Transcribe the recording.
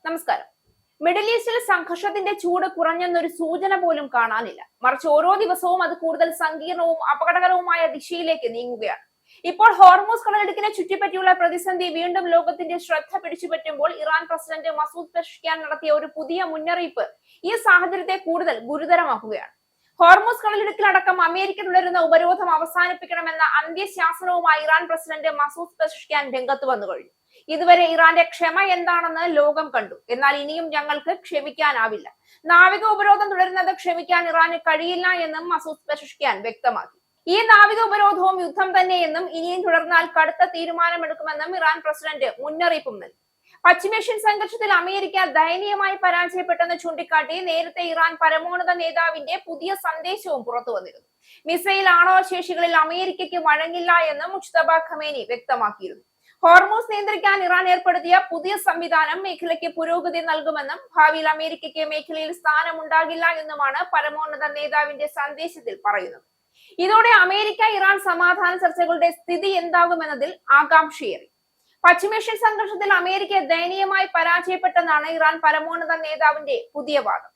നമസ്കാരം. മിഡിൽ ഈസ്റ്റിൽ സംഘർഷത്തിന്റെ ചൂട് കുറഞ്ഞെന്നൊരു സൂചന പോലും കാണാനില്ല. മറിച്ച് ഓരോ ദിവസവും അത് കൂടുതൽ സങ്കീർണവും അപകടകരവുമായ ദിശയിലേക്ക് നീങ്ങുകയാണ്. ഇപ്പോൾ ഹോർമൂസ് കടലിടുക്കിനെ ചുറ്റിപ്പറ്റിയുള്ള പ്രതിസന്ധി വീണ്ടും ലോകത്തിന്റെ ശ്രദ്ധ പിടിച്ചുപറ്റുമ്പോൾ ഇറാൻ പ്രസിഡന്റ് മസൂദ് പെഷഷ്കിയാൻ നടത്തിയ ഒരു പുതിയ മുന്നറിയിപ്പ് ഈ സാഹചര്യത്തെ കൂടുതൽ ഗുരുതരമാക്കുകയാണ്. ഹോർമൂസ് കടലിടുക്കിലടക്കം അമേരിക്ക തുടരുന്ന ഉപരോധം അവസാനിപ്പിക്കണമെന്ന അന്ത്യശാസനവുമായി ഇറാൻ പ്രസിഡന്റ് മസൂദ് പെഷഷ്കിയാൻ രംഗത്ത് വന്നു കഴിഞ്ഞു. ഇതുവരെ ഇറാന്റെ ക്ഷമ എന്താണെന്ന് ലോകം കണ്ടു. എന്നാൽ ഇനിയും ഞങ്ങൾക്ക് ക്ഷമിക്കാനാവില്ല. നാവിക ഉപരോധം തുടരുന്നത് ക്ഷമിക്കാൻ ഇറാന് കഴിയില്ല എന്നും മസൂദ് പെഷഷ്കിയാൻ വ്യക്തമാക്കി. ഈ നാവിക ഉപരോധവും യുദ്ധം തന്നെയെന്നും ഇനിയും തുടർന്നാൽ കടുത്ത തീരുമാനമെടുക്കുമെന്നും ഇറാൻ പ്രസിഡന്റ് മുന്നറിയിപ്പും നൽകി. പശ്ചിമേഷ്യൻ സംഘർഷത്തിൽ അമേരിക്ക ദയനീയമായി പരാജയപ്പെട്ടെന്ന് ചൂണ്ടിക്കാട്ടി നേരത്തെ ഇറാൻ പരമോന്നത നേതാവിന്റെ പുതിയ സന്ദേശവും പുറത്തു വന്നിരുന്നു. മിസൈൽ ആണവ ശേഷികളിൽ അമേരിക്കയ്ക്ക് വഴങ്ങില്ല എന്നും മുജ്തബ ഖമേനി വ്യക്തമാക്കിയിരുന്നു. ഹോർമൂസ് നിയന്ത്രിക്കാൻ ഇറാൻ ഏർപ്പെടുത്തിയ പുതിയ സംവിധാനം മേഖലയ്ക്ക് പുരോഗതി നൽകുമെന്നും ഭാവിയിൽ അമേരിക്കയ്ക്ക് മേഖലയിൽ സ്ഥാനമുണ്ടാകില്ല എന്നുമാണ് പരമോന്നത നേതാവിന്റെ സന്ദേശത്തിൽ പറയുന്നത്. ഇതോടെ അമേരിക്ക ഇറാൻ സമാധാന ചർച്ചകളുടെ സ്ഥിതി എന്താകുമെന്നതിൽ ആകാംക്ഷയേറി. പശ്ചിമേഷ്യൻ സംഘർഷത്തിൽ അമേരിക്ക ദയനീയമായി പരാജയപ്പെട്ടെന്നാണ് ഇറാൻ പരമോന്നത നേതാവിന്റെ പുതിയ വാദം.